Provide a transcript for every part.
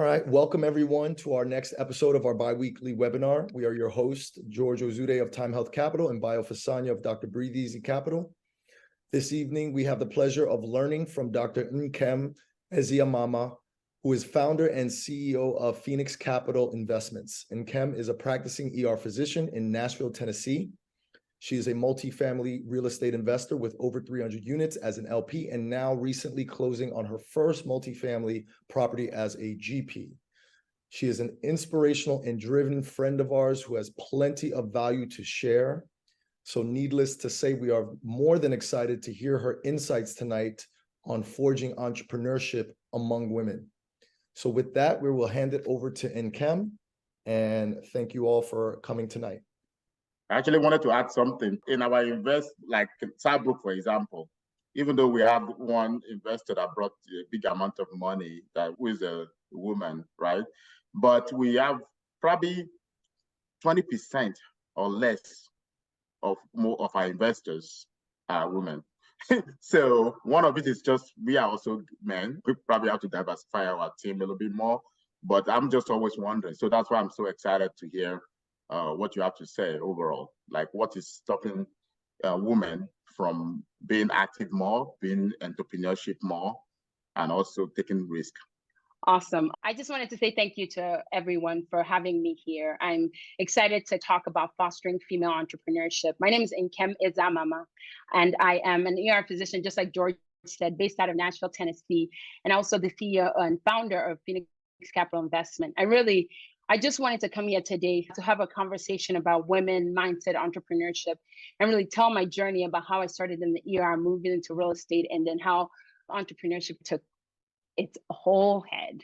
right, welcome everyone to our next episode of our bi-weekly webinar. We are your host, George Ozoude of Time Health Capital and Adebayo Fasanya of Dr. Breathe Easy Capital. This evening, we have the pleasure of learning from Dr. Nkem Ezeamama, who is founder and CEO of Pheenyx Capital Investments. Nkem is a practicing ER physician in Nashville, Tennessee. She is a multifamily real estate investor with over 300 units as an LP and now recently closing on her first multifamily property as a GP. She is an inspirational and driven friend of ours who has plenty of value to share. So needless to say, we are more than excited to hear her insights tonight on forging entrepreneurship among women. So with that, we will hand it over to Nkem, and thank you all for coming tonight. I actually wanted to add something. In our invest, like Sabrook, for example, even though we have one investor that brought a big amount of money, that who is a woman, right? But we have probably 20% or less of more of our investors are women. So one of it is just, we are also men. We probably have to diversify our team a little bit more, but I'm just always wondering. So that's why I'm so excited to hear what you have to say overall, like what is stopping women from being active more, being entrepreneurship more, and also taking risk. Awesome. I just wanted to say thank you to everyone for having me here. I'm excited to talk about fostering female entrepreneurship. My name is Nkem Ezeamama, and I am an ER physician, just like George said, based out of Nashville, Tennessee, and also the CEO and founder of Pheenyx Capital Investment. I just wanted to come here today to have a conversation about women, mindset, entrepreneurship, and really tell my journey about how I started in the ER, moving into real estate, and then how entrepreneurship took its whole head.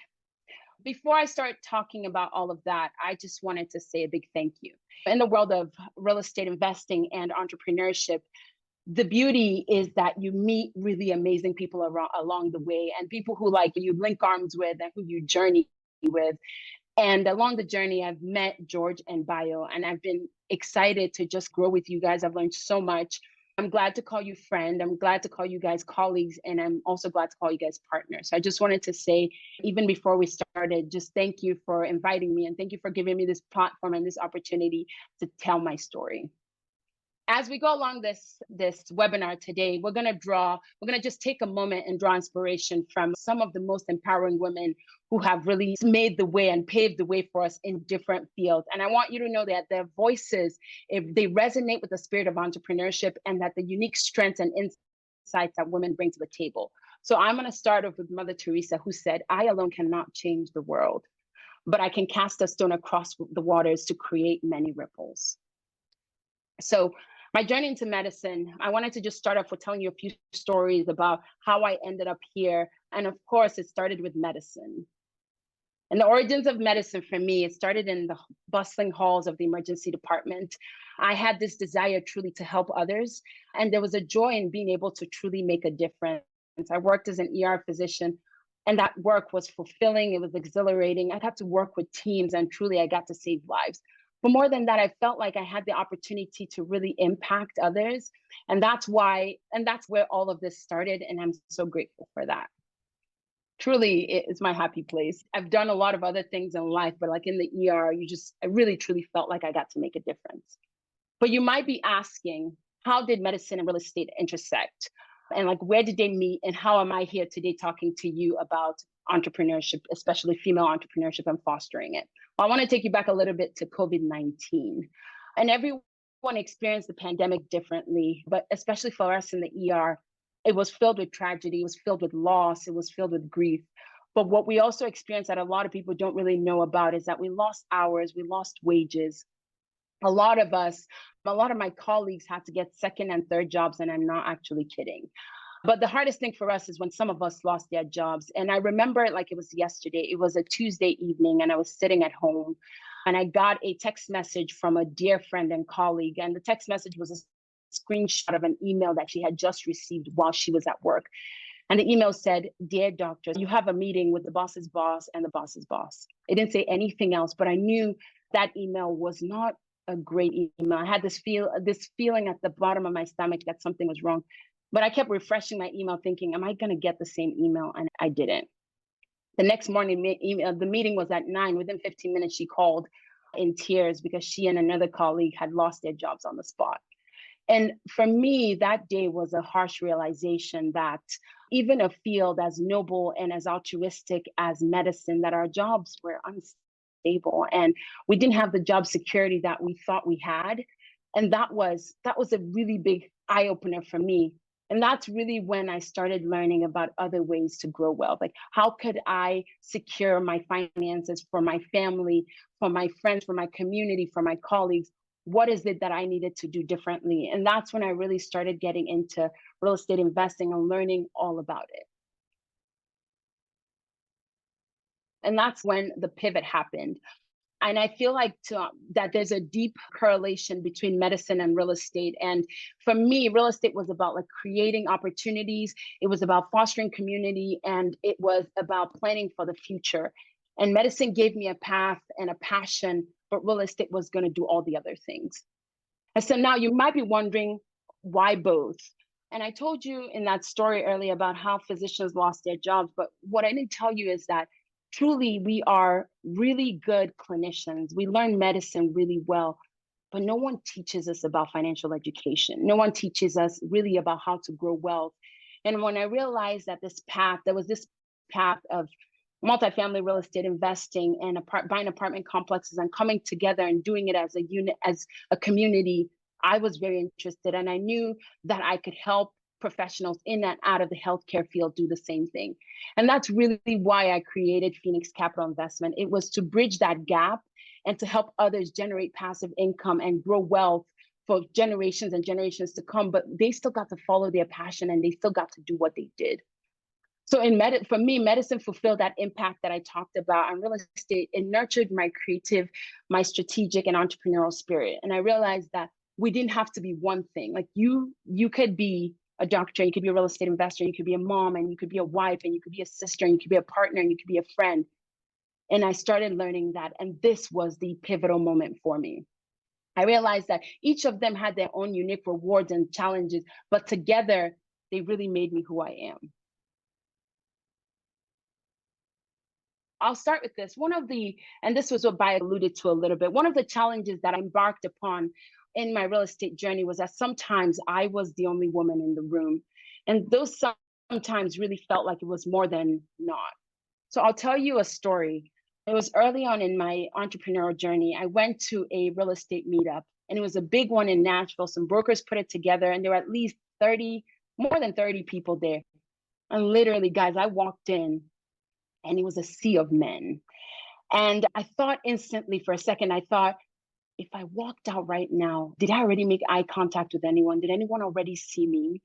Before I start talking about all of that, I just wanted to say a big thank you. In the world of real estate investing and entrepreneurship, the beauty is that you meet really amazing people along the way, and people who like you link arms with and who you journey with. And along the journey, I've met George and Bio, and I've been excited to just grow with you guys. I've learned so much. I'm glad to call you friend. I'm glad to call you guys colleagues, and I'm also glad to call you guys partners. So I just wanted to say, even before we started, just thank you for inviting me, and thank you for giving me this platform and this opportunity to tell my story. As we go along this webinar today, we're gonna just take a moment and draw inspiration from some of the most empowering women who have really made the way and paved the way for us in different fields. And I want you to know that their voices, if they resonate with the spirit of entrepreneurship, and that the unique strengths and insights that women bring to the table. So I'm gonna start off with Mother Teresa, who said, "I alone cannot change the world, but I can cast a stone across the waters to create many ripples." So my journey into medicine, I wanted to just start off with telling you a few stories about how I ended up here. And of course, it started with medicine. And the origins of medicine for me, it started in the bustling halls of the emergency department. I had this desire truly to help others. And there was a joy in being able to truly make a difference. I worked as an ER physician, and that work was fulfilling. It was exhilarating. I got to work with teams, and truly I got to save lives. But more than that, I felt like I had the opportunity to really impact others. And that's where all of this started. And I'm so grateful for that. Truly, it's my happy place. I've done a lot of other things in life, but like in the ER, I really, truly felt like I got to make a difference. But you might be asking, how did medicine and real estate intersect? And like, where did they meet? And how am I here today talking to you about entrepreneurship, especially female entrepreneurship, and fostering it? Well, I want to take you back a little bit to COVID-19. And everyone experienced the pandemic differently, but especially for us in the ER, it was filled with tragedy, it was filled with loss, it was filled with grief. But what we also experienced that a lot of people don't really know about is that we lost hours, we lost wages. A lot of my colleagues had to get second and third jobs, and I'm not actually kidding. But the hardest thing for us is when some of us lost their jobs. And I remember it like it was yesterday. It was a Tuesday evening, and I was sitting at home, and I got a text message from a dear friend and colleague. And the text message was a screenshot of an email that she had just received while she was at work. And the email said, "Dear doctor, you have a meeting with the boss's boss and the boss's boss." It didn't say anything else, but I knew that email was not a great email. I had this feeling at the bottom of my stomach that something was wrong. But I kept refreshing my email thinking, am I going to get the same email? And I didn't. The next morning, the meeting was at 9. Within 15 minutes, she called in tears because she and another colleague had lost their jobs on the spot. And for me, that day was a harsh realization that even a field as noble and as altruistic as medicine, that our jobs were unstable and we didn't have the job security that we thought we had. And that was a really big eye opener for me. And that's really when I started learning about other ways to grow wealth. Like, how could I secure my finances for my family, for my friends, for my community, for my colleagues? What is it that I needed to do differently? And that's when I really started getting into real estate investing and learning all about it. And that's when the pivot happened. And I feel like that there's a deep correlation between medicine and real estate. And for me, real estate was about like creating opportunities. It was about fostering community, and it was about planning for the future. And medicine gave me a path and a passion, but real estate was going to do all the other things. And so now you might be wondering, why both? And I told you in that story earlier about how physicians lost their jobs. But what I didn't tell you is that truly we are really good clinicians. We learn medicine really well, but no one teaches us about financial education. No one teaches us really about how to grow wealth. And when I realized that there was this path of multifamily real estate investing and buying apartment complexes and coming together and doing it as a unit, as a community, I was very interested. And I knew that I could help professionals in and out of the healthcare field do the same thing. And that's really why I created Pheenyx Capital Investment. It was to bridge that gap and to help others generate passive income and grow wealth for generations and generations to come. But they still got to follow their passion and they still got to do what they did. So for me, medicine fulfilled that impact that I talked about. And real estate, it nurtured my creative, my strategic and entrepreneurial spirit. And I realized that we didn't have to be one thing. Like you could be a doctor, you could be a real estate investor, you could be a mom, and you could be a wife, and you could be a sister, and you could be a partner, and you could be a friend. And I started learning that. And this was the pivotal moment for me. I realized that each of them had their own unique rewards and challenges, but together they really made me who I am. I'll start with this. And this was what Bai alluded to a little bit, one of the challenges that I embarked upon in my real estate journey was that sometimes I was the only woman in the room. And those sometimes really felt like it was more than not. So I'll tell you a story. It was early on in my entrepreneurial journey. I went to a real estate meetup, and it was a big one in Nashville. Some brokers put it together, and there were at least more than 30 people there. And literally, guys, I walked in, and it was a sea of men. And I thought instantly for a second, if I walked out right now, did I already make eye contact with anyone? Did anyone already see me?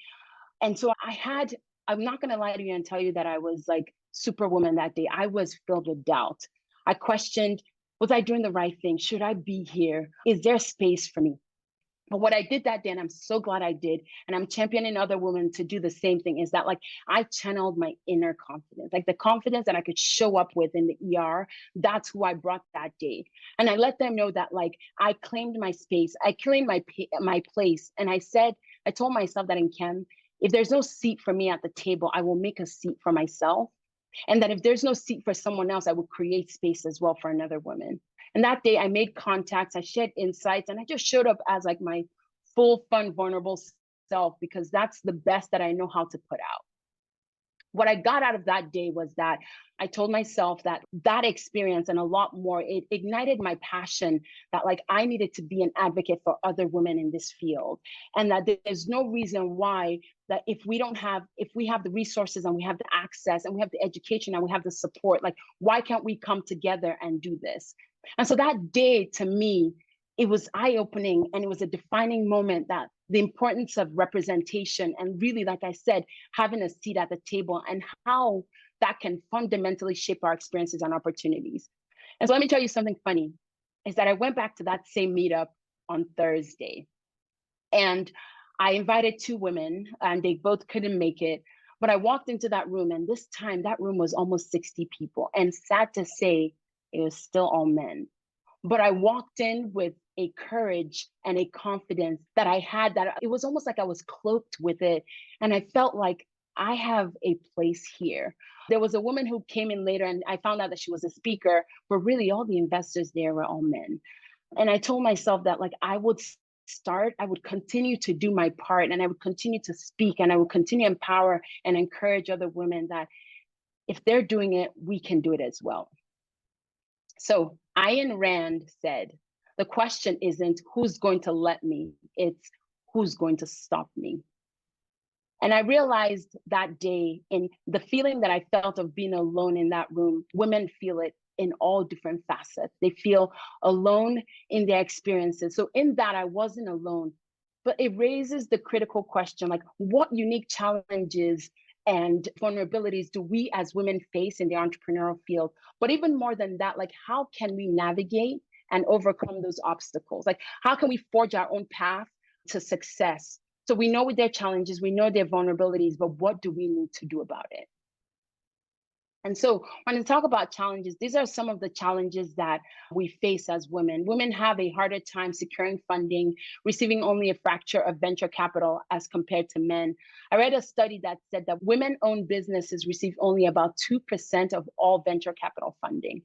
And so I'm not going to lie to you and tell you that I was like superwoman that day. I was filled with doubt. I questioned, was I doing the right thing? Should I be here? Is there space for me? But what I did that day, and I'm so glad I did, and I'm championing other women to do the same thing, is that like I channeled my inner confidence, like the confidence that I could show up with in the ER. That's who I brought that day. And I let them know that like I claimed my space, I claimed my place. And I told myself that in Nkem, if there's no seat for me at the table, I will make a seat for myself. And that if there's no seat for someone else, I will create space as well for another woman. And that day I made contacts, I shared insights, and I just showed up as like my full, fun, vulnerable self, because that's the best that I know how to put out. What I got out of that day was that I told myself that experience and a lot more, it ignited my passion that like I needed to be an advocate for other women in this field. And that there's no reason why that if we have the resources and we have the access and we have the education and we have the support, like why can't we come together and do this? And so that day to me, it was eye-opening, and it was a defining moment, that the importance of representation and really, like I said, having a seat at the table and how that can fundamentally shape our experiences and opportunities. And so let me tell you something funny, is that I went back to that same meetup on Thursday, and I invited 2 women and they both couldn't make it. But I walked into that room, and this time that room was almost 60 people. And sad to say, it was still all men. But I walked in with a courage and a confidence that I had, that it was almost like I was cloaked with it. And I felt like I have a place here. There was a woman who came in later, and I found out that she was a speaker, but really all the investors there were all men. And I told myself that like I would continue to do my part, and I would continue to speak, and I would continue to empower and encourage other women that if they're doing it, we can do it as well. So Ayn Rand said, the question isn't who's going to let me, it's who's going to stop me. And I realized that day in the feeling that I felt of being alone in that room, women feel it in all different facets. They feel alone in their experiences. So in that, I wasn't alone, but it raises the critical question, like what unique challenges and vulnerabilities do we as women face in the entrepreneurial field? But even more than that, like how can we navigate and overcome those obstacles? Like how can we forge our own path to success? So we know their challenges, we know their vulnerabilities, but what do we need to do about it? And so when I talk about challenges, these are some of the challenges that we face as women. Women have a harder time securing funding, receiving only a fraction of venture capital as compared to men. I read a study that said that women-owned businesses receive only about 2% of all venture capital funding.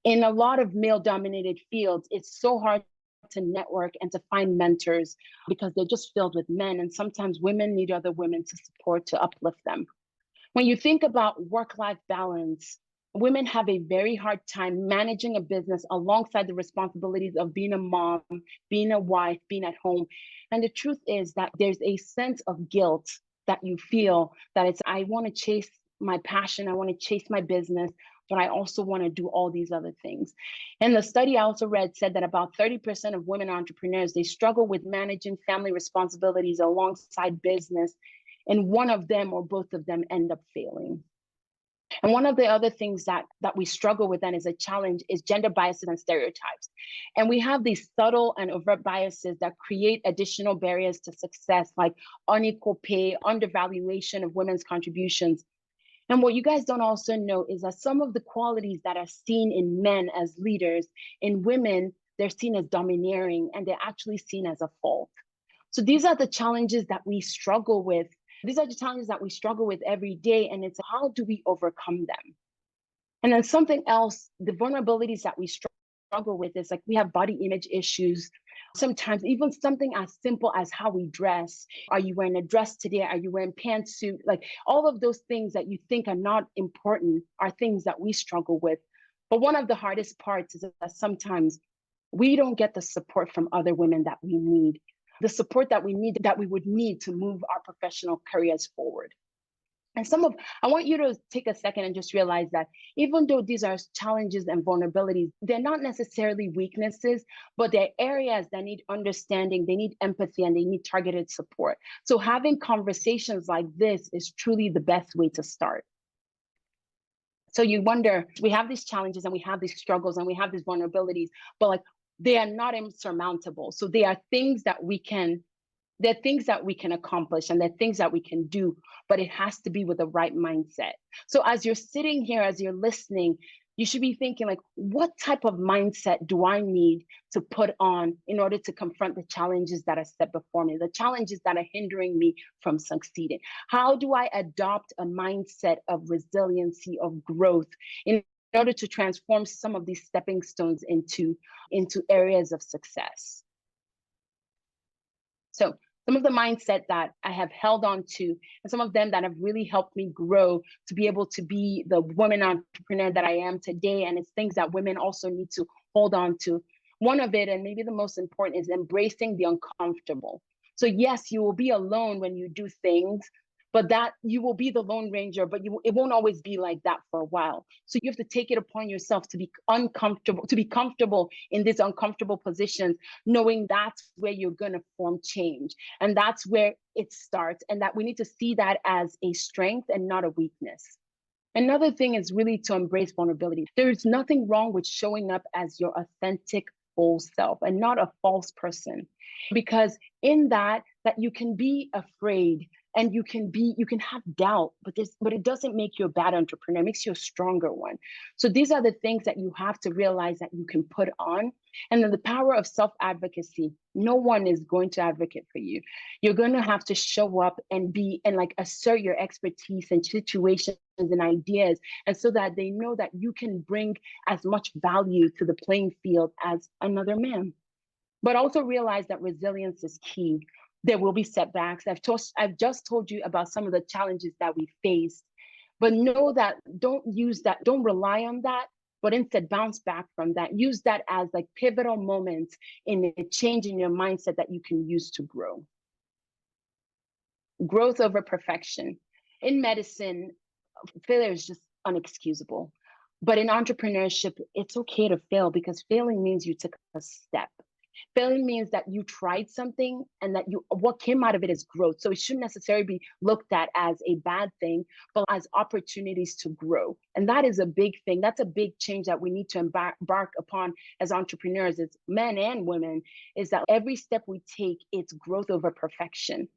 In a lot of male-dominated fields, it's so hard to network and to find mentors because they're just filled with men. And sometimes women need other women to support, to uplift them. When you think about work-life balance, women have a very hard time managing a business alongside the responsibilities of being a mom, being a wife, being at home. And the truth is that there's a sense of guilt that you feel that it's, I want to chase my passion, I want to chase my business, but I also want to do all these other things. And the study I also read said that about 30% of women entrepreneurs, they struggle with managing family responsibilities alongside business, and one of them or both of them end up failing. And one of the other things that we struggle with then is a challenge is gender biases and stereotypes. And we have these subtle and overt biases that create additional barriers to success, like unequal pay, undervaluation of women's contributions. And what you guys don't also know is that some of the qualities that are seen in men as leaders, in women, they're seen as domineering, and they're actually seen as a fault. So these are the challenges that we struggle with. These are the challenges that we struggle with every day, and it's how do we overcome them? And then something else, the vulnerabilities that we struggle with is like we have body image issues. Sometimes even something as simple as how we dress. Are you wearing a dress today? Are you wearing pantsuit? Like all of those things that you think are not important are things that we struggle with. But one of the hardest parts is that sometimes we don't get the support from other women that we need. The support that we would need to move our professional careers forward. And I want you to take a second and just realize that even though these are challenges and vulnerabilities, they're not necessarily weaknesses, but they're areas that need understanding, they need empathy, and they need targeted support. So having conversations like this is truly the best way to start. So you wonder, we have these challenges and we have these struggles and we have these vulnerabilities, but like they are not insurmountable. So they are things that we can accomplish, and they're things that we can do, but it has to be with the right mindset. So as you're sitting here, as you're listening, you should be thinking like, what type of mindset do I need to put on in order to confront the challenges that are set before me, the challenges that are hindering me from succeeding? How do I adopt a mindset of resiliency, of growth, in order to transform some of these stepping stones into areas of success? So some of the mindset that I have held on to, and some of them that have really helped me grow to be able to be the woman entrepreneur that I am today, and it's things that women also need to hold on to. One of it, and maybe the most important, is embracing the uncomfortable. So yes, you will be alone when you do things, but that you will be the Lone Ranger, but it won't always be like that for a while. So you have to take it upon yourself to be uncomfortable, to be comfortable in these uncomfortable positions, knowing that's where you're gonna form change. And that's where it starts, and that we need to see that as a strength and not a weakness. Another thing is really to embrace vulnerability. There's nothing wrong with showing up as your authentic whole self and not a false person, because in that you can be afraid And you can have doubt, but it doesn't make you a bad entrepreneur. It makes you a stronger one. So these are the things that you have to realize that you can put on. And then the power of self-advocacy. No one is going to advocate for you. You're going to have to show up and like assert your expertise and situations and ideas, and so that they know that you can bring as much value to the playing field as another man. But also realize that resilience is key. There will be setbacks. I've just told you about some of the challenges that we faced, but know that don't rely on that, but instead bounce back from that. Use that as like pivotal moments in a change in your mindset that you can use to grow. Growth over perfection. In medicine, failure is just unexcusable. But in entrepreneurship, it's okay to fail, because failing means you took a step. Failing means that you tried something and that what came out of it is growth. So it shouldn't necessarily be looked at as a bad thing, but as opportunities to grow. And that is a big thing. That's a big change that we need to embark upon as entrepreneurs, as men and women, is that every step we take, it's growth over perfection.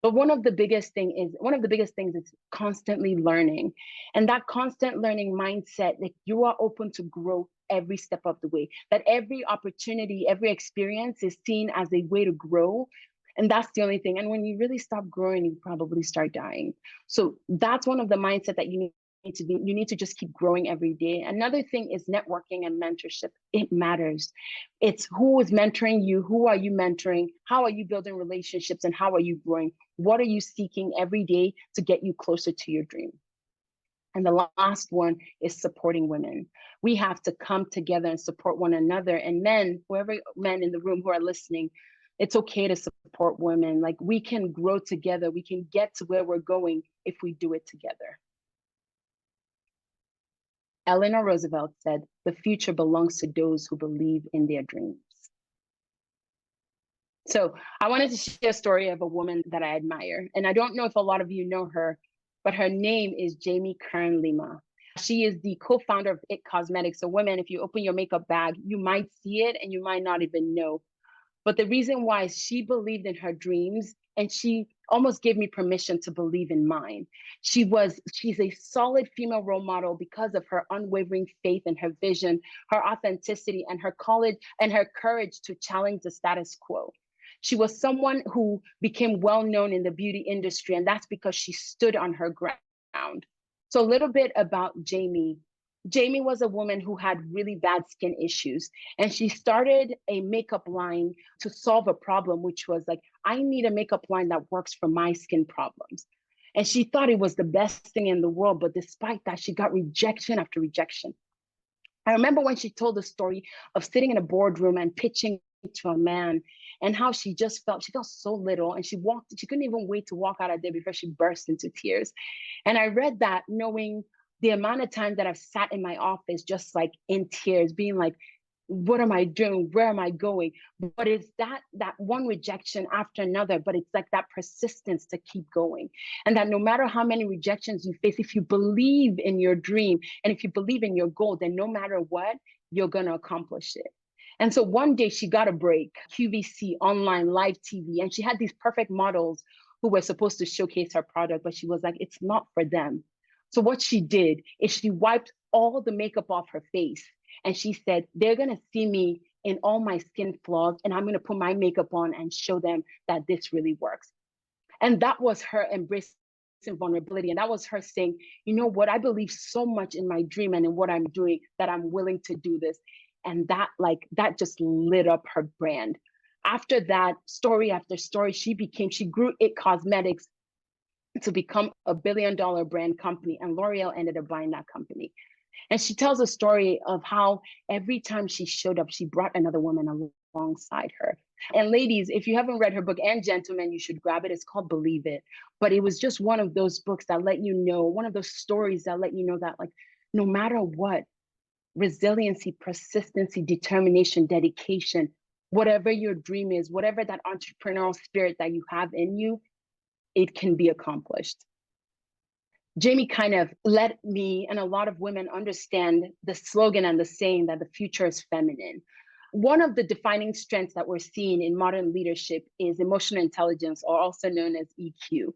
But one of the biggest things is constantly learning. And that constant learning mindset, that you are open to grow every step of the way, that every opportunity, every experience is seen as a way to grow. And that's the only thing. And when you really stop growing, you probably start dying. So that's one of the mindset that you need to just keep growing every day. Another thing is networking and mentorship. It matters. It's who is mentoring you, who are you mentoring, how are you building relationships, and how are you growing? What are you seeking every day to get you closer to your dream? And the last one is supporting women. We have to come together and support one another. And men, whoever men in the room who are listening, it's okay to support women. Like, we can grow together. We can get to where we're going if we do it together. Eleanor Roosevelt said, "The future belongs to those who believe in their dreams." So I wanted to share a story of a woman that I admire. And I don't know if a lot of you know her, but her name is Jamie Kern Lima. She is the co-founder of It Cosmetics. So women, if you open your makeup bag, you might see it and you might not even know. But the reason why is she believed in her dreams, and she almost gave me permission to believe in mine. She's a solid female role model because of her unwavering faith and her vision, her authenticity, and her courage to challenge the status quo. She was someone who became well-known in the beauty industry, and that's because she stood on her ground. So a little bit about Jamie. Jamie was a woman who had really bad skin issues, and she started a makeup line to solve a problem, which was like, I need a makeup line that works for my skin problems. And she thought it was the best thing in the world, but despite that, she got rejection after rejection. I remember when she told the story of sitting in a boardroom and pitching to a man, and how she felt so little, and she couldn't even wait to walk out of there before she burst into tears. And I read that knowing the amount of time that I've sat in my office just like in tears, being like, what am I doing? Where am I going? But it's that one rejection after another, but it's like that persistence to keep going. And that no matter how many rejections you face, if you believe in your dream and if you believe in your goal, then no matter what, you're going to accomplish it. And so one day she got a break, QVC, online, live TV, and she had these perfect models who were supposed to showcase her product, but she was like, it's not for them. So what she did is she wiped all the makeup off her face, and she said, they're going to see me in all my skin flaws, and I'm going to put my makeup on and show them that this really works. And that was her embracing vulnerability. And that was her saying, you know what, I believe so much in my dream and in what I'm doing that I'm willing to do this. And that just lit up her brand. After that, story after story, she grew It Cosmetics to become a $1 billion brand company, and L'Oreal ended up buying that company. And she tells a story of how every time she showed up, she brought another woman alongside her. And ladies, if you haven't read her book, and gentlemen, you should grab it. It's called Believe It. But it was just one of those books that let you know, one of those stories that let you know that, like, no matter what, resiliency, persistency, determination, dedication, whatever your dream is, whatever that entrepreneurial spirit that you have in you, it can be accomplished. Jamie kind of let me and a lot of women understand the slogan and the saying that the future is feminine. One of the defining strengths that we're seeing in modern leadership is emotional intelligence, or also known as EQ.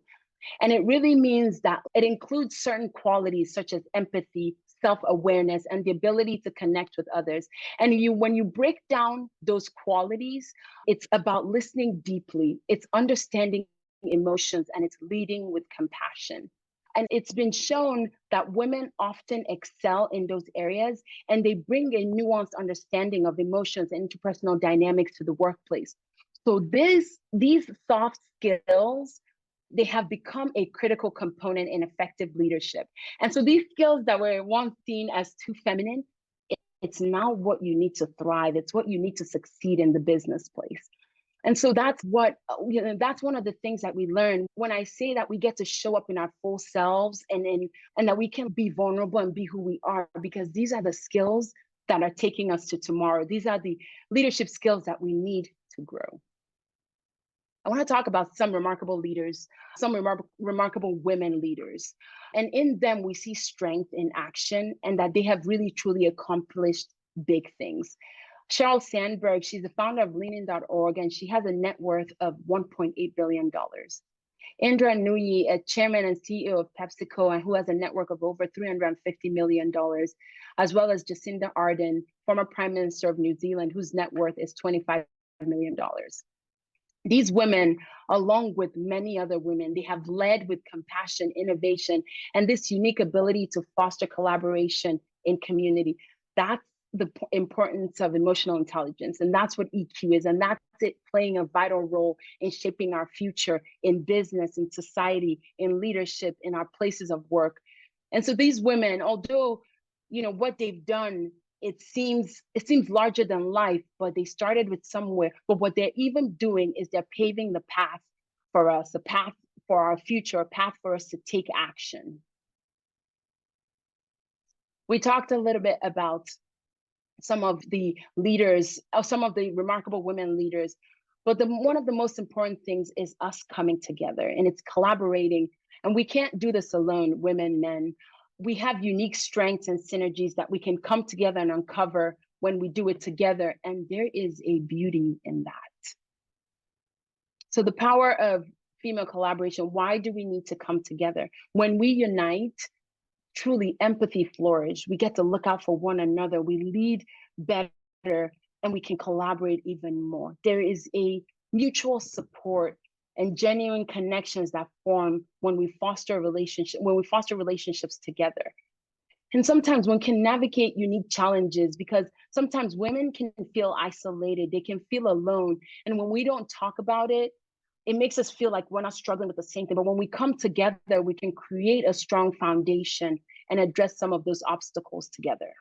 And it really means that it includes certain qualities such as empathy, self-awareness, and the ability to connect with others. And when you break down those qualities, it's about listening deeply, it's understanding emotions, and it's leading with compassion. And it's been shown that women often excel in those areas, and they bring a nuanced understanding of emotions and interpersonal dynamics to the workplace. So these soft skills, they have become a critical component in effective leadership. And so these skills that were once seen as too feminine, it's now what you need to thrive. It's what you need to succeed in the business place. And so that's what, that's one of the things that we learn when I say that we get to show up in our full selves and that we can be vulnerable and be who we are, because these are the skills that are taking us to tomorrow. These are the leadership skills that we need to grow. I want to talk about some remarkable leaders, some remarkable women leaders. And in them, we see strength in action and that they have really, truly accomplished big things. Sheryl Sandberg, she's the founder of Leanin.org, and she has a net worth of $1.8 billion. Indra Nooyi, a chairman and CEO of PepsiCo, and who has a network of over $350 million, as well as Jacinda Ardern, former Prime Minister of New Zealand, whose net worth is $25 million. These women, along with many other women, they have led with compassion, innovation, and this unique ability to foster collaboration in community. That's the importance of emotional intelligence, and that's what EQ is, and that's it playing a vital role in shaping our future in business, in society, in leadership, in our places of work. And so these women, although what they've done, it seems larger than life, but they started with somewhere. But what they're even doing is they're paving the path for us, a path for our future, a path for us to take action. We talked a little bit about some of the leaders, some of the remarkable women leaders, but one of the most important things is us coming together, and it's collaborating. And we can't do this alone, women, men. We have unique strengths and synergies that we can come together and uncover when we do it together. And there is a beauty in that. So the power of female collaboration, why do we need to come together? When we unite, truly empathy flourish. We get to look out for one another. We lead better, and we can collaborate even more. There is a mutual support and genuine connections that form when we foster relationships together. And sometimes one can navigate unique challenges, because sometimes women can feel isolated, they can feel alone. And when we don't talk about it, it makes us feel like we're not struggling with the same thing. But when we come together, we can create a strong foundation and address some of those obstacles together.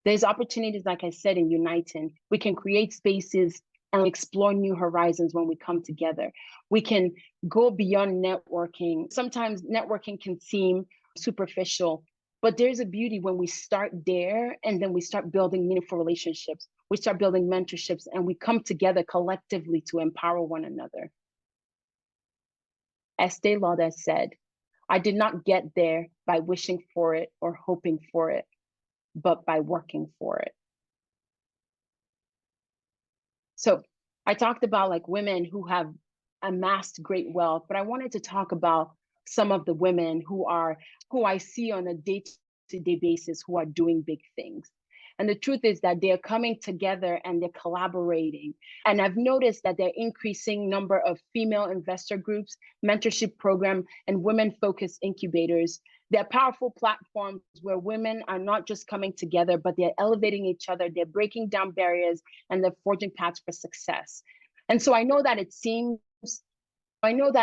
There's opportunities, like I said, in uniting. We can create spaces and explore new horizons when we come together. We can go beyond networking. Sometimes networking can seem superficial, but there's a beauty when we start there, and then we start building meaningful relationships. We start building mentorships, and we come together collectively to empower one another. Estee Lauder said, "I did not get there by wishing for it or hoping for it, but by working for it." So I talked about women who have amassed great wealth, but I wanted to talk about some of the women who I see on a day-to-day basis who are doing big things. And the truth is that they're coming together and they're collaborating. And I've noticed that there are increasing number of female investor groups, mentorship program, and women-focused incubators. They're powerful platforms where women are not just coming together, but they're elevating each other, they're breaking down barriers, and they're forging paths for success. And so I know that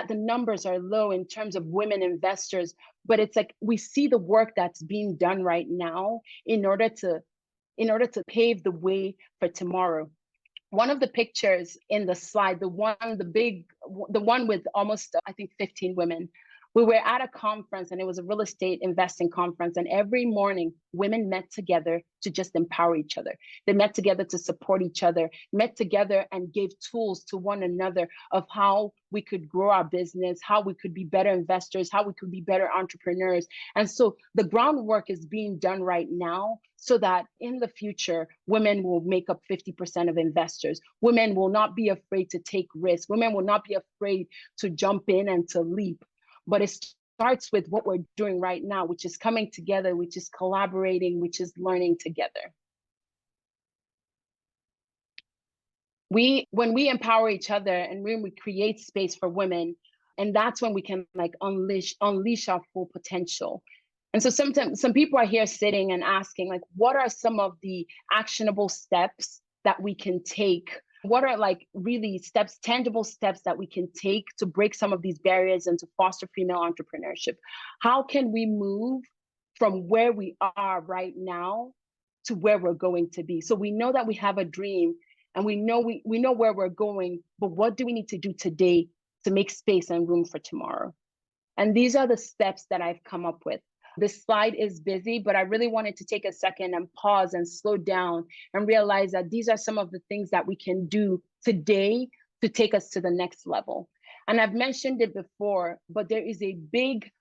the numbers are low in terms of women investors, but it's like we see the work that's being done right now in order to pave the way for tomorrow. One of the pictures in the slide, the one with almost, I think, 15 women, We were at a conference, and it was a real estate investing conference. And every morning, women met together to just empower each other. They met together to support each other, met together and gave tools to one another of how we could grow our business, how we could be better investors, how we could be better entrepreneurs. And so the groundwork is being done right now so that in the future, women will make up 50% of investors. Women will not be afraid to take risks. Women will not be afraid to jump in and to leap. But it starts with what we're doing right now, which is coming together, which is collaborating, which is learning together. When we empower each other and when we create space for women, and that's when we can like unleash our full potential. And so sometimes some people are here sitting and asking, like, what are some of the actionable steps that we can take? What are like really steps, tangible steps that we can take to break some of these barriers and to foster female entrepreneurship? How can we move from where we are right now to where we're going to be? So we know that we have a dream and we know where we're going, but what do we need to do today to make space and room for tomorrow? And these are the steps that I've come up with. This slide is busy, but I really wanted to take a second and pause and slow down and realize that these are some of the things that we can do today to take us to the next level. And I've mentioned it before, but there's a big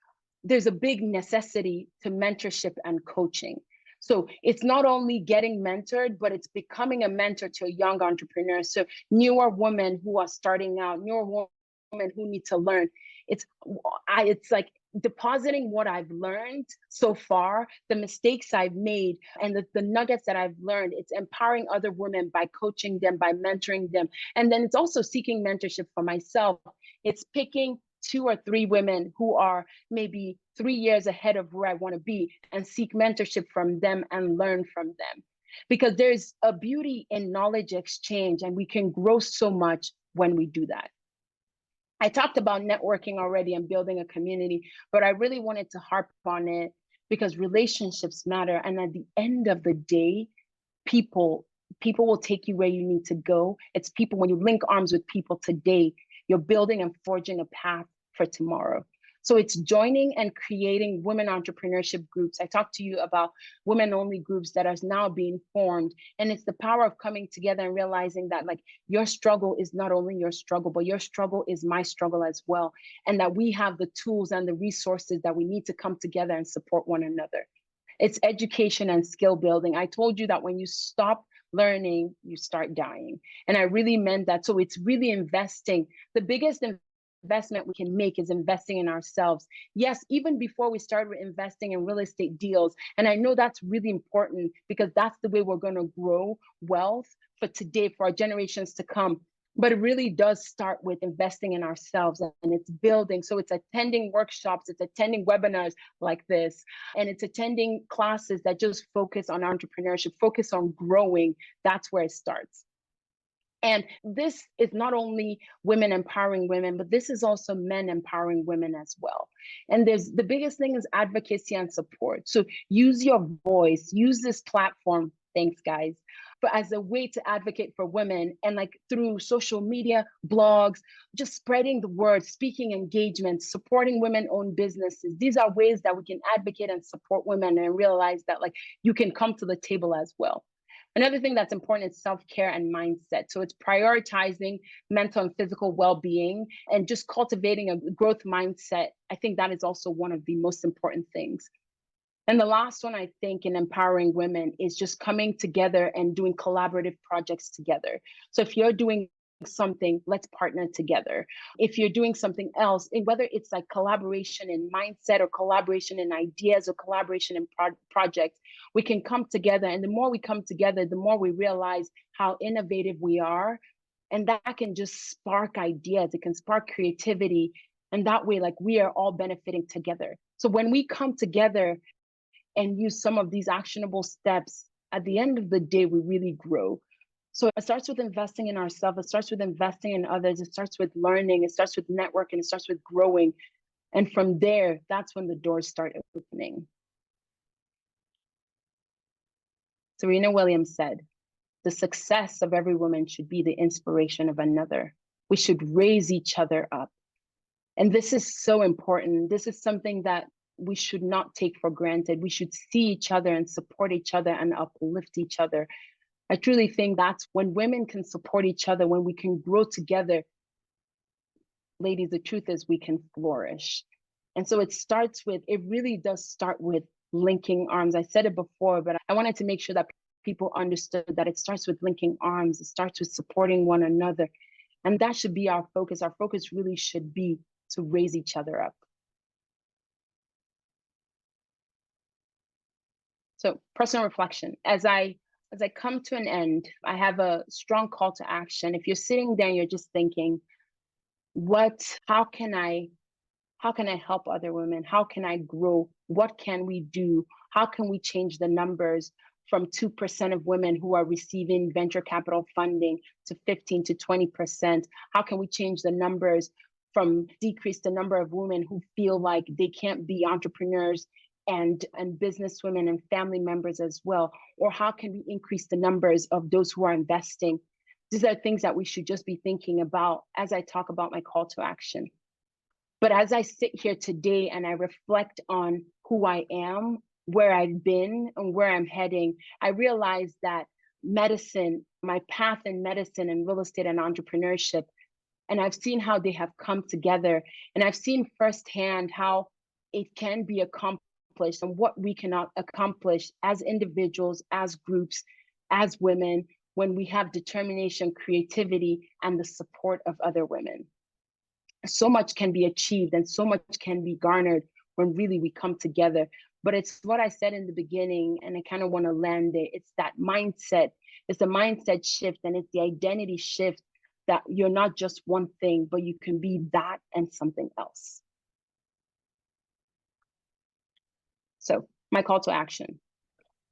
necessity to mentorship and coaching. So it's not only getting mentored, but it's becoming a mentor to a young entrepreneur. So newer women who are starting out, newer women who need to learn. It's like depositing what I've learned so far, the mistakes I've made, and the nuggets that I've learned. It's empowering other women by coaching them, by mentoring them. And then it's also seeking mentorship for myself. It's picking 2 or 3 women who are maybe 3 years ahead of where I want to be and seek mentorship from them and learn from them. Because there's a beauty in knowledge exchange, and we can grow so much when we do that. I talked about networking already and building a community, but I really wanted to harp on it because relationships matter. And at the end of the day, people will take you where you need to go. It's people, when you link arms with people today, you're building and forging a path for tomorrow. So it's joining and creating women entrepreneurship groups. I talked to you about women-only groups that are now being formed. And it's the power of coming together and realizing that like your struggle is not only your struggle, but your struggle is my struggle as well. And that we have the tools and the resources that we need to come together and support one another. It's education and skill building. I told you that when you stop learning, you start dying. And I really meant that. So it's really investing. The biggest investment we can make is investing in ourselves. Yes, even before we started investing in real estate deals. And I know that's really important because that's the way we're going to grow wealth for today, for our generations to come. But it really does start with investing in ourselves, and it's building. So it's attending workshops, it's attending webinars like this, and it's attending classes that just focus on entrepreneurship, focus on growing. That's where it starts. And this is not only women empowering women, but this is also men empowering women as well. And the biggest thing is advocacy and support. So use your voice, use this platform. Thanks, guys. But as a way to advocate for women, and like through social media, blogs, just spreading the word, speaking engagements, supporting women-owned businesses. These are ways that we can advocate and support women and realize that like you can come to the table as well. Another thing that's important is self-care and mindset. So it's prioritizing mental and physical well-being and just cultivating a growth mindset. I think that is also one of the most important things. And the last one, I think, in empowering women is just coming together and doing collaborative projects together. So if you're doing something, let's partner together. If you're doing something else, whether it's like collaboration in mindset or collaboration in ideas or collaboration in projects, we can come together. And the more we come together, the more we realize how innovative we are. And that can just spark ideas. It can spark creativity. And that way, like we are all benefiting together. So when we come together and use some of these actionable steps, at the end of the day, we really grow. So it starts with investing in ourselves. It starts with investing in others. It starts with learning. It starts with networking. It starts with growing. And from there, that's when the doors start opening. Serena Williams said, the success of every woman should be the inspiration of another. We should raise each other up. And this is so important. This is something that we should not take for granted. We should see each other and support each other and uplift each other. I truly think that's when women can support each other, when we can grow together. Ladies, the truth is we can flourish. And so it really does start with linking arms. I said it before, but I wanted to make sure that people understood that it starts with linking arms. It starts with supporting one another. And that should be our focus. Our focus really should be to raise each other up. So personal reflection. As I come to an end, I have a strong call to action. If you're sitting there and you're just thinking, how can I help other women? How can I grow? What can we do? How can we change the numbers from 2% of women who are receiving venture capital funding to 15 to 20%? How can we change the numbers from decrease the number of women who feel like they can't be entrepreneurs and businesswomen and family members as well? Or how can we increase the numbers of those who are investing? These are things that we should just be thinking about as I talk about my call to action. But as I sit here today and I reflect on who I am, where I've been, and where I'm heading, I realize that medicine, my path in medicine and real estate and entrepreneurship, and I've seen how they have come together, and I've seen firsthand how it can be accomplished and what we cannot accomplish as individuals, as groups, as women, when we have determination, creativity, and the support of other women. So much can be achieved and so much can be garnered when really we come together. But it's what I said in the beginning, and I kind of want to land there. It's that mindset. It's the mindset shift, and it's the identity shift that you're not just one thing, but you can be that and something else. So my call to action.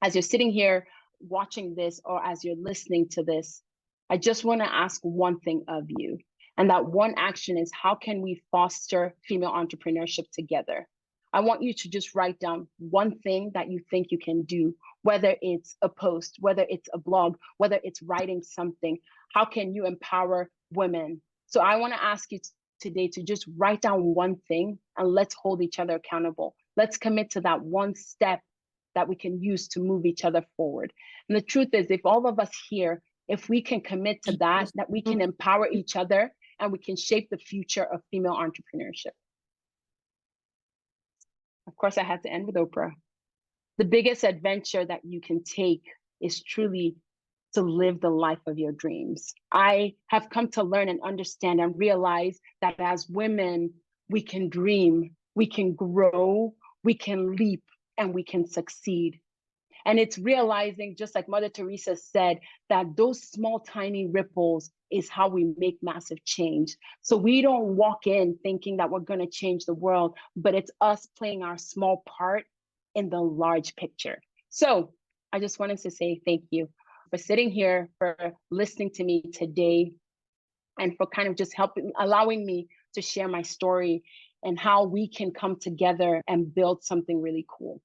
As you're sitting here watching this, or as you're listening to this, I just want to ask one thing of you. And that one action is, how can we foster female entrepreneurship together? I want you to just write down one thing that you think you can do, whether it's a post, whether it's a blog, whether it's writing something. How can you empower women? So I want to ask you today to just write down one thing, and let's hold each other accountable. Let's commit to that one step that we can use to move each other forward. And the truth is, if all of us here, if we can commit to that we can empower each other and we can shape the future of female entrepreneurship. Of course, I had to end with Oprah. The biggest adventure that you can take is truly to live the life of your dreams. I have come to learn and understand and realize that as women, we can dream, we can grow, we can leap, and we can succeed. And it's realizing, just like Mother Teresa said, that those small, tiny ripples is how we make massive change. So we don't walk in thinking that we're going to change the world, but it's us playing our small part in the large picture. So I just wanted to say thank you for sitting here, for listening to me today, and for kind of just allowing me to share my story and how we can come together and build something really cool.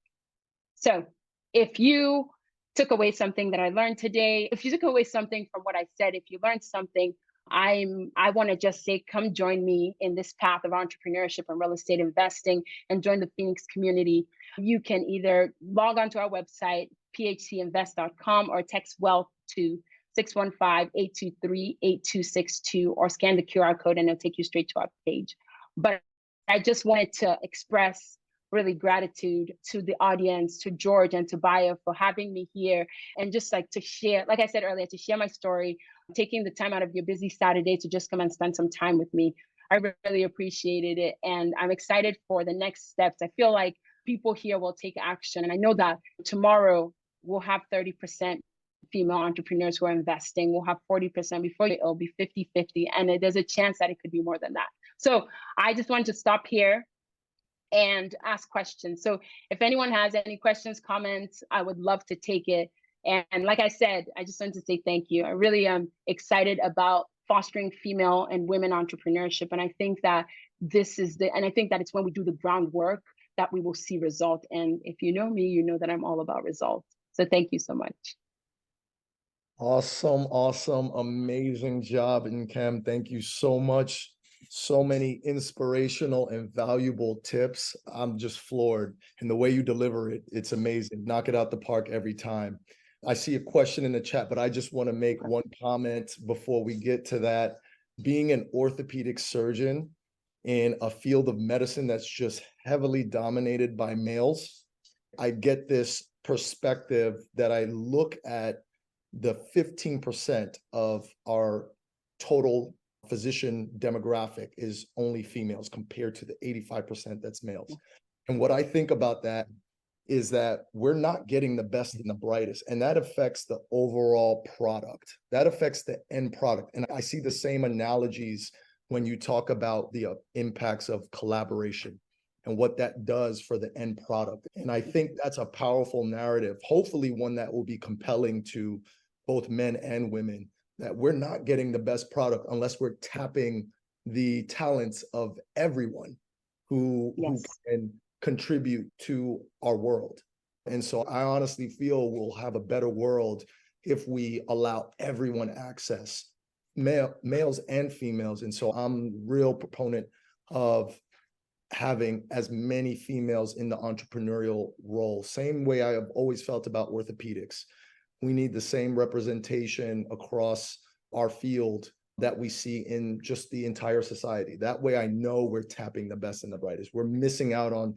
So if you took away something that I learned today, if you took away something from what I said, if you learned something, I want to just say, come join me in this path of entrepreneurship and real estate investing and join the Pheenyx community. You can either log onto our website, phcinvest.com, or text wealth to 615-823-8262, or scan the QR code and it'll take you straight to our page. But I just wanted to express really gratitude to the audience, to George and to Bayo for having me here, and just like to share, like I said earlier, to share my story, taking the time out of your busy Saturday to just come and spend some time with me. I really appreciated it, and I'm excited for the next steps. I feel like people here will take action, and I know that tomorrow we'll have 30% female entrepreneurs who are investing. We'll have 40%. Before it'll be 50-50, and there's a chance that it could be more than that. So I just wanted to stop here and ask questions. So if anyone has any questions, comments, I would love to take it. And like I said, I just wanted to say thank you. I really am excited about fostering female and women entrepreneurship. And I think that I think that it's when we do the groundwork that we will see result. And if you know me, you know that I'm all about results. So thank you so much. Awesome. Amazing job, Nkem. Thank you so much. So many inspirational and valuable tips. I'm just floored. And the way you deliver it, it's amazing. Knock it out the park every time. I see a question in the chat, but I just want to make one comment before we get to that. Being an orthopedic surgeon in a field of medicine that's just heavily dominated by males, I get this perspective that I look at the 15% of our total physician demographic is only females compared to the 85% that's males. And what I think about that is that we're not getting the best and the brightest, and that affects the overall product. That affects the end product. And I see the same analogies when you talk about the impacts of collaboration and what that does for the end product. And I think that's a powerful narrative, hopefully one that will be compelling to both men and women, that we're not getting the best product unless we're tapping the talents of everyone who can contribute to our world. And so I honestly feel we'll have a better world if we allow everyone access, males and females. And so I'm a real proponent of having as many females in the entrepreneurial role. Same way I have always felt about orthopedics. We need the same representation across our field that we see in just the entire society. That way I know we're tapping the best and the brightest. We're missing out on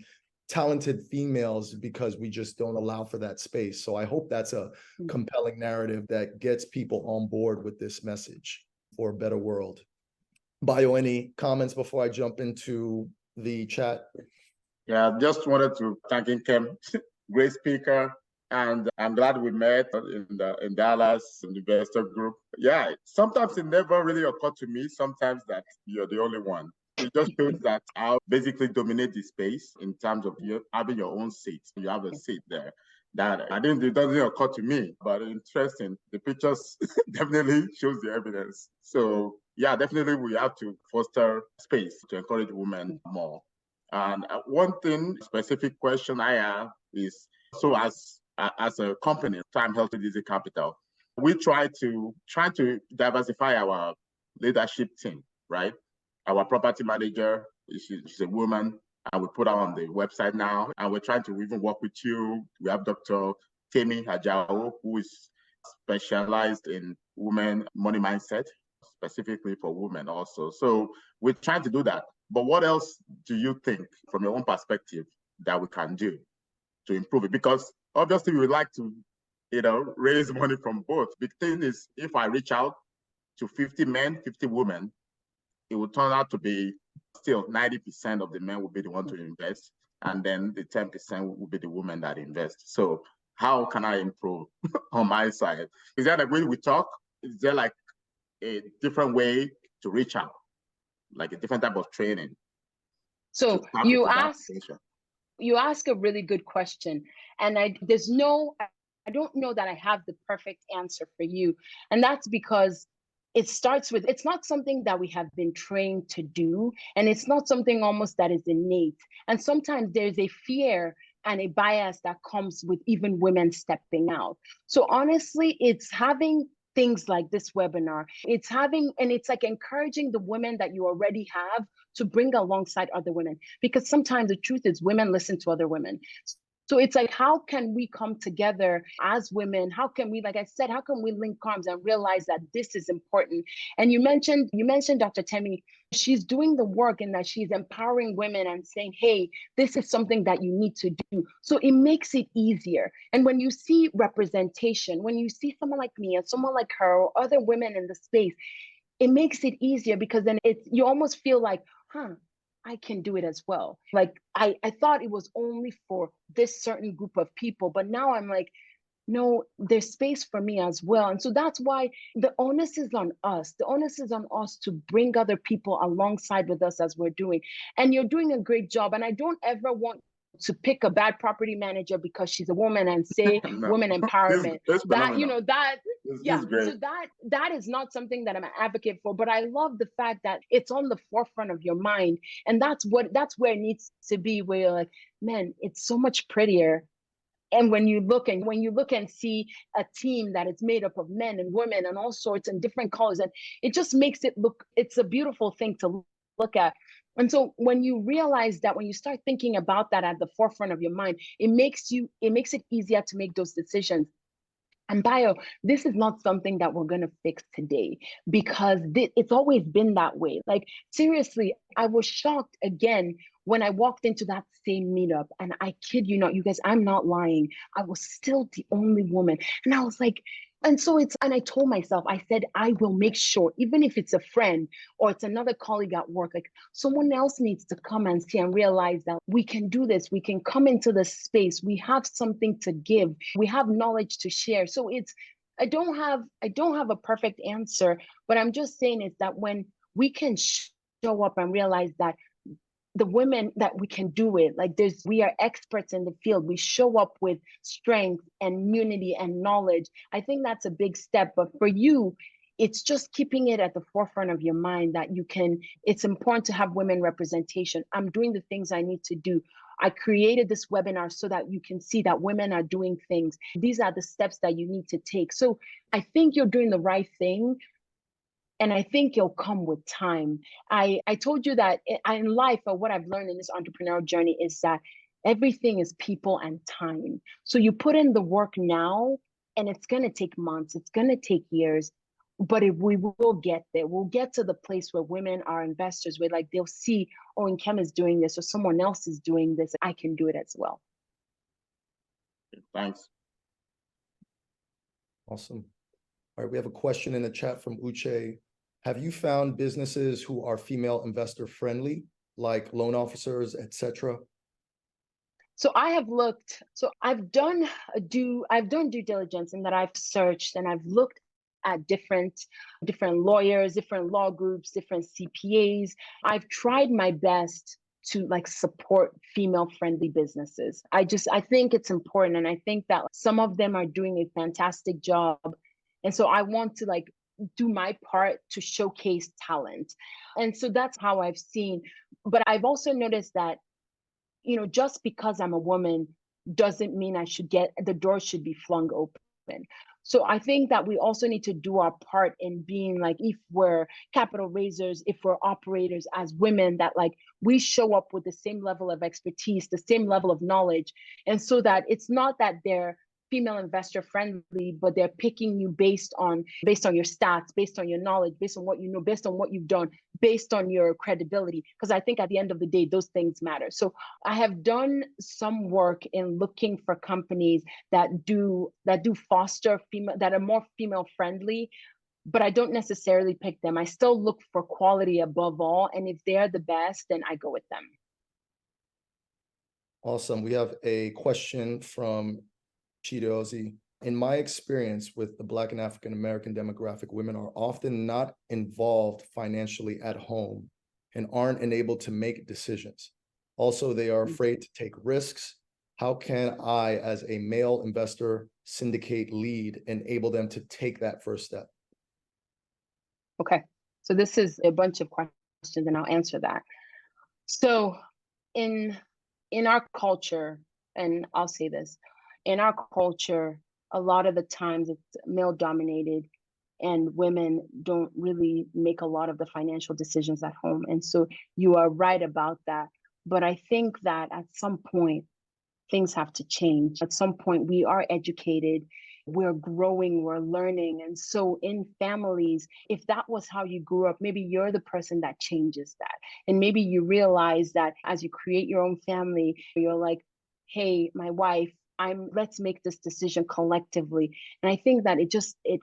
talented females because we just don't allow for that space. So I hope that's a compelling narrative that gets people on board with this message for a better world. Bayo, any comments before I jump into the chat? Yeah, just wanted to thank Nkem, great speaker. And I'm glad we met in Dallas, in the investor group. Yeah, sometimes it never really occurred to me sometimes that you're the only one. It just shows that I basically dominate the space in terms of you having your own seat. You have a seat there. That it doesn't occur to me, but interesting. The pictures definitely shows the evidence. So yeah, definitely we have to foster space to encourage women more. And one thing, specific question I have is, so as a company, Time Health Easy Capital, we try to diversify our leadership team, right? Our property manager, she's a woman, and we put her on the website now, and we're trying to even work with you. We have Dr. Kemi Hajao, who is specialized in women money mindset, specifically for women also. So we're trying to do that. But what else do you think, from your own perspective, that we can do to improve it? Because obviously we would like to, raise money from both. Big thing is, if I reach out to 50 men, 50 women, it will turn out to be still 90% of the men will be the one to invest, and then the 10% will be the women that invest. So how can I improve on my side? Is there a way we talk? Is there like a different way to reach out, like a different type of training? So you ask a really good question, and I don't know that I have the perfect answer for you, and that's because it starts with, it's not something that we have been trained to do, and it's not something almost that is innate. And sometimes there's a fear and a bias that comes with even women stepping out. So honestly, it's having things like this webinar. It's like encouraging the women that you already have to bring alongside other women, because sometimes the truth is women listen to other women. So it's like, how can we come together as women? How can we, like I said, how can we link arms and realize that this is important? And you mentioned Dr. Temi. She's doing the work in that she's empowering women and saying, hey, this is something that you need to do. So it makes it easier. And when you see representation, when you see someone like me and someone like her or other women in the space, it makes it easier, because then you almost feel like, I can do it as well. Like I thought it was only for this certain group of people, but now I'm like, no, there's space for me as well. And so that's why the onus is on us. The onus is on us to bring other people alongside with us as we're doing. And you're doing a great job. And I don't ever want to pick a bad property manager because she's a woman and say No. women empowerment. This that great. So that is not something that I'm an advocate for, but I love the fact that it's on the forefront of your mind. And that's where it needs to be, where you're like, man, it's so much prettier. And when you look and see a team that is made up of men and women and all sorts and different colors, and it just makes it look, it's a beautiful thing to look at. And so when you realize that, when you start thinking about that at the forefront of your mind, it makes it easier to make those decisions. And Bio, this is not something that we're going to fix today, because it's always been that way. Like, seriously, I was shocked again when I walked into that same meetup, and I kid you not, you guys, I'm not lying. I was still the only woman. And I was like, and I told myself, I said, I will make sure, even if it's a friend or it's another colleague at work, like, someone else needs to come and see and realize that we can do this. We can come into this space. We have something to give. We have knowledge to share. So I don't have a perfect answer, but I'm just saying is that when we can show up and realize that the women, that we can do it, like, we are experts in the field, we show up with strength and immunity and knowledge, I think that's a big step. But for you, it's just keeping it at the forefront of your mind that it's important to have women representation. I'm doing the things I need to do. I created this webinar so that you can see that women are doing things. These are the steps that you need to take. So I think you're doing the right thing. And I think it'll come with time. I told you that in life, or what I've learned in this entrepreneurial journey, is that everything is people and time. So you put in the work now, and it's going to take months, it's going to take years, but if we will get there, we'll get to the place where women are investors, where, like, they'll see, oh, Nkem is doing this, or someone else is doing this, I can do it as well. Thanks. Awesome. All right, we have a question in the chat from Uche. Have you found businesses who are female investor friendly, like loan officers, etc.? So I have looked. So I've done due diligence in that I've searched and I've looked at different lawyers, different law groups, different CPAs. I've tried my best to, like, support female friendly businesses. I think it's important, and I think that some of them are doing a fantastic job. And so I want to, like, do my part to showcase talent. And so that's how I've seen. But I've also noticed that, just because I'm a woman doesn't mean the door should be flung open. So I think that we also need to do our part in being, like, if we're capital raisers, if we're operators as women, that, like, we show up with the same level of expertise, the same level of knowledge. And so that it's not that they're female investor friendly, but they're picking you based on your stats, based on your knowledge, based on what you know, based on what you've done, based on your credibility. Because I think at the end of the day, those things matter. So I have done some work in looking for companies that do foster female, that are more female friendly, but I don't necessarily pick them. I still look for quality above all. And if they're the best, then I go with them. Awesome. We have a question from Chidozi. In my experience with the Black and African American demographic, women are often not involved financially at home and aren't enabled to make decisions. Also, they are afraid to take risks. How can I, as a male investor, syndicate lead, enable them to take that first step? Okay, so this is a bunch of questions, and I'll answer that. So in our culture, and I'll say this, in our culture, a lot of the times it's male dominated, and women don't really make a lot of the financial decisions at home. And so you are right about that. But I think that at some point, things have to change. At some point, we are educated, we're growing, we're learning. And so in families, if that was how you grew up, maybe you're the person that changes that. And maybe you realize that as you create your own family, you're like, hey, my wife, let's make this decision collectively. And I think that it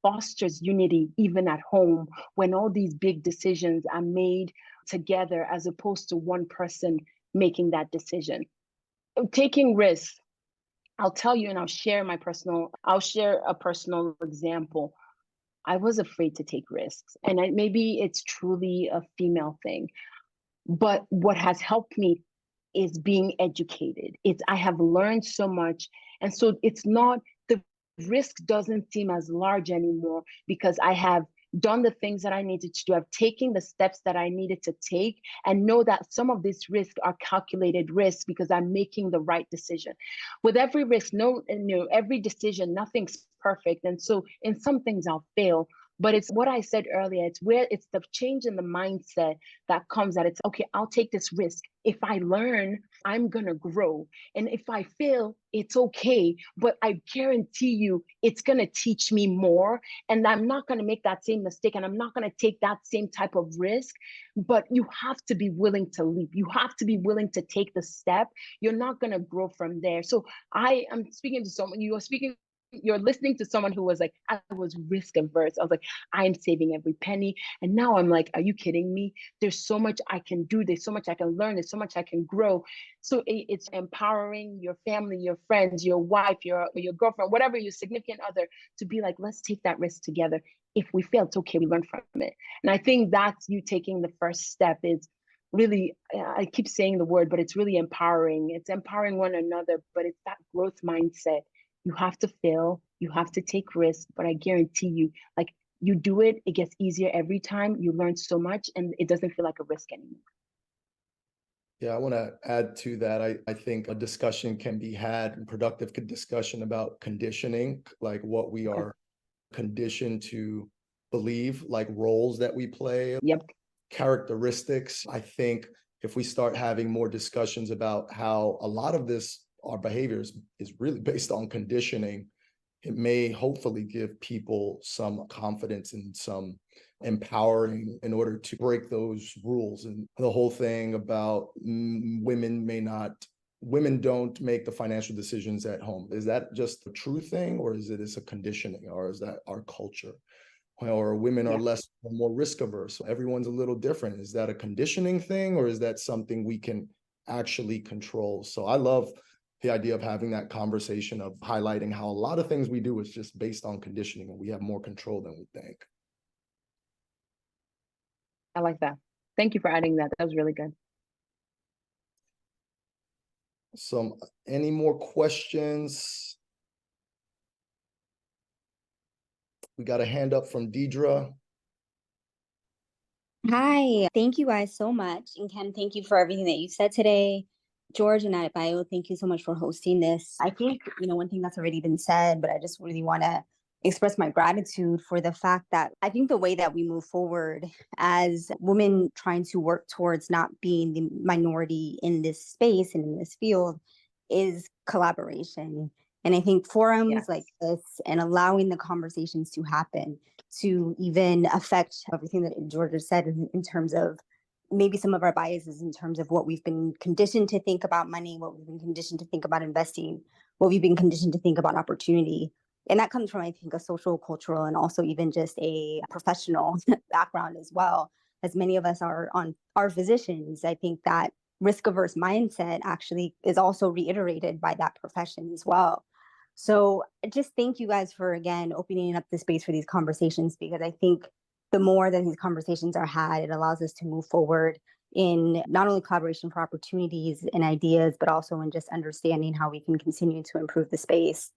fosters unity even at home when all these big decisions are made together, as opposed to one person making that decision. Taking risks, I'll tell you, and I'll share a personal example. I was afraid to take risks, and maybe it's truly a female thing, but what has helped me is being educated. I have learned so much. And so the risk doesn't seem as large anymore, because I have done the things that I needed to do. I've taken the steps that I needed to take, and know that some of these risks are calculated risks because I'm making the right decision. With every risk, every decision, nothing's perfect. And so in some things I'll fail, But it's what I said earlier. It's the change in the mindset that comes that it's okay, I'll take this risk. If I learn, I'm gonna grow. And if I fail, it's okay. But I guarantee you it's gonna teach me more. And I'm not gonna make that same mistake, and I'm not gonna take that same type of risk. But you have to be willing to leap. You have to be willing to take the step. You're not gonna grow from there. So I am speaking to someone, you're listening to someone who was like, I was risk averse. I was like, I'm saving every penny. And now I'm like, are you kidding me? There's so much I can do. There's so much I can learn. There's so much I can grow. So it's empowering your family, your friends, your wife, your girlfriend, whatever, your significant other, to be like, let's take that risk together. If we fail, it's okay. We learn from it. And I think that's you taking the first step. Is really, I keep saying the word, but it's really empowering. It's empowering one another, but it's that growth mindset. You have to fail, you have to take risks, but I guarantee you, like, you do it, it gets easier every time. You learn so much, and it doesn't feel like a risk anymore. Yeah, I want to add to that. I think a discussion can be had, and productive discussion about conditioning, like what we are conditioned to believe, like roles that we play, Yep. characteristics. I think if we start having more discussions about how a lot of this, our behaviors, is really based on conditioning, it may hopefully give people some confidence and some empowering in order to break those rules. And the whole thing about women don't make the financial decisions at home. Is that just a true thing, or is it a conditioning, or is that our culture? Or women are less or more risk averse? So everyone's a little different. Is that a conditioning thing, or is that something we can actually control? So I love the idea of having that conversation, of highlighting how a lot of things we do is just based on conditioning, and we have more control than we think. I like that. Thank you for adding that. That was really good. So any more questions? We got a hand up from Deidre. Hi, thank you guys so much. And Ken, thank you for everything that you said today. George and Adebayo, thank you so much for hosting this. I think, one thing that's already been said, but I just really want to express my gratitude for the fact that I think the way that we move forward as women trying to work towards not being the minority in this space and in this field is collaboration. And I think forums like this and allowing the conversations to happen to even affect everything that Georgia said in terms of maybe some of our biases in terms of what we've been conditioned to think about money, what we've been conditioned to think about investing, what we've been conditioned to think about opportunity. And that comes from, I think, a social, cultural, and also even just a professional background as well. As many of us are physicians, I think that risk-averse mindset actually is also reiterated by that profession as well. So just thank you guys for, again, opening up the space for these conversations, because I think the more that these conversations are had, it allows us to move forward in not only collaboration for opportunities and ideas, but also in just understanding how we can continue to improve the space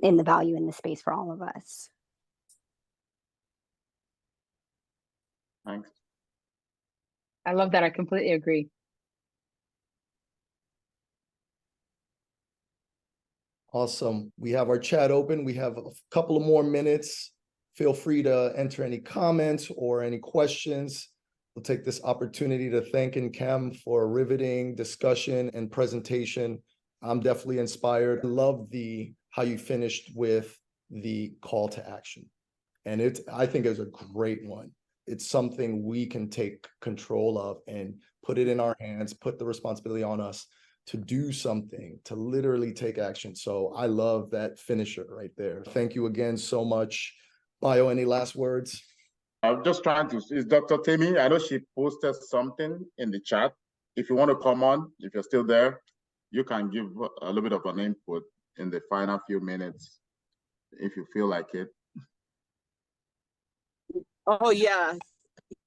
and the value in the space for all of us. Thanks. I love that. I completely agree. Awesome. We have our chat open. We have a couple of more minutes. Feel free to enter any comments or any questions. We'll take this opportunity to thank Nkem for a riveting discussion and presentation. I'm definitely inspired. I love how you finished with the call to action. And I think it's a great one. It's something we can take control of and put it in our hands, put the responsibility on us to do something, to literally take action. So I love that finisher right there. Thank you again so much. Bayo, any last words? I'm just trying to, is Dr. Temi, I know she posted something in the chat. If you want to come on, if you're still there, you can give a little bit of an input in the final few minutes, if you feel like it. Oh, yeah.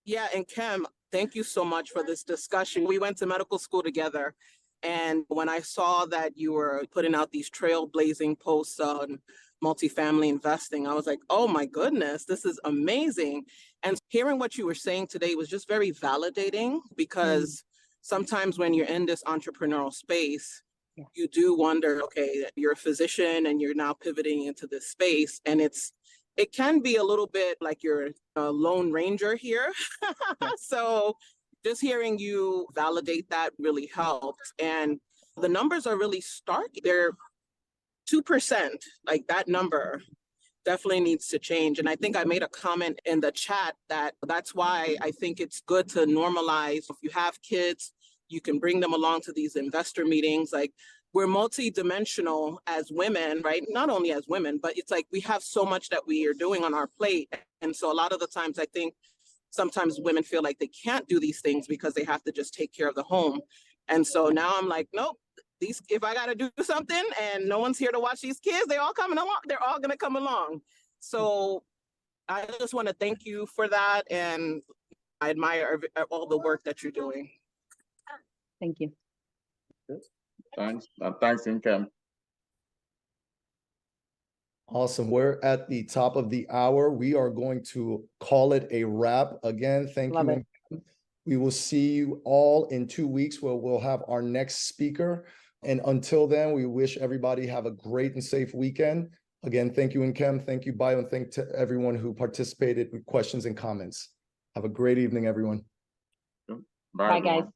Yeah, and Nkem, thank you so much for this discussion. We went to medical school together. And when I saw that you were putting out these trailblazing posts on multifamily investing, I was like, oh my goodness, this is amazing. And hearing what you were saying today was just very validating, because sometimes when you're in this entrepreneurial space, you do wonder, okay, you're a physician and you're now pivoting into this space, and it's it can be a little bit like you're a lone ranger here. So just hearing you validate that really helped. And the numbers are really stark. They're 2%, like that number definitely needs to change. And I think I made a comment in the chat that's why I think it's good to normalize. If you have kids, you can bring them along to these investor meetings. Like, we're multidimensional as women, right? Not only as women, but it's like we have so much that we are doing on our plate. And so a lot of the times I think sometimes women feel like they can't do these things because they have to just take care of the home. And so now I'm like, nope, if I got to do something and no one's here to watch these kids, they're all coming along. They're all going to come along. So I just want to thank you for that. And I admire all the work that you're doing. Thank you. Thanks. Thanks, Nkem. Awesome. We're at the top of the hour. We are going to call it a wrap. Again, thank Love you. it. Nkem. We will see you all in 2 weeks where we'll have our next speaker. And until then, we wish everybody have a great and safe weekend. Again, thank you, Nkem. Thank you, Bayo, and thank to everyone who participated with questions and comments. Have a great evening, everyone. Bye, Bye, everyone. guys.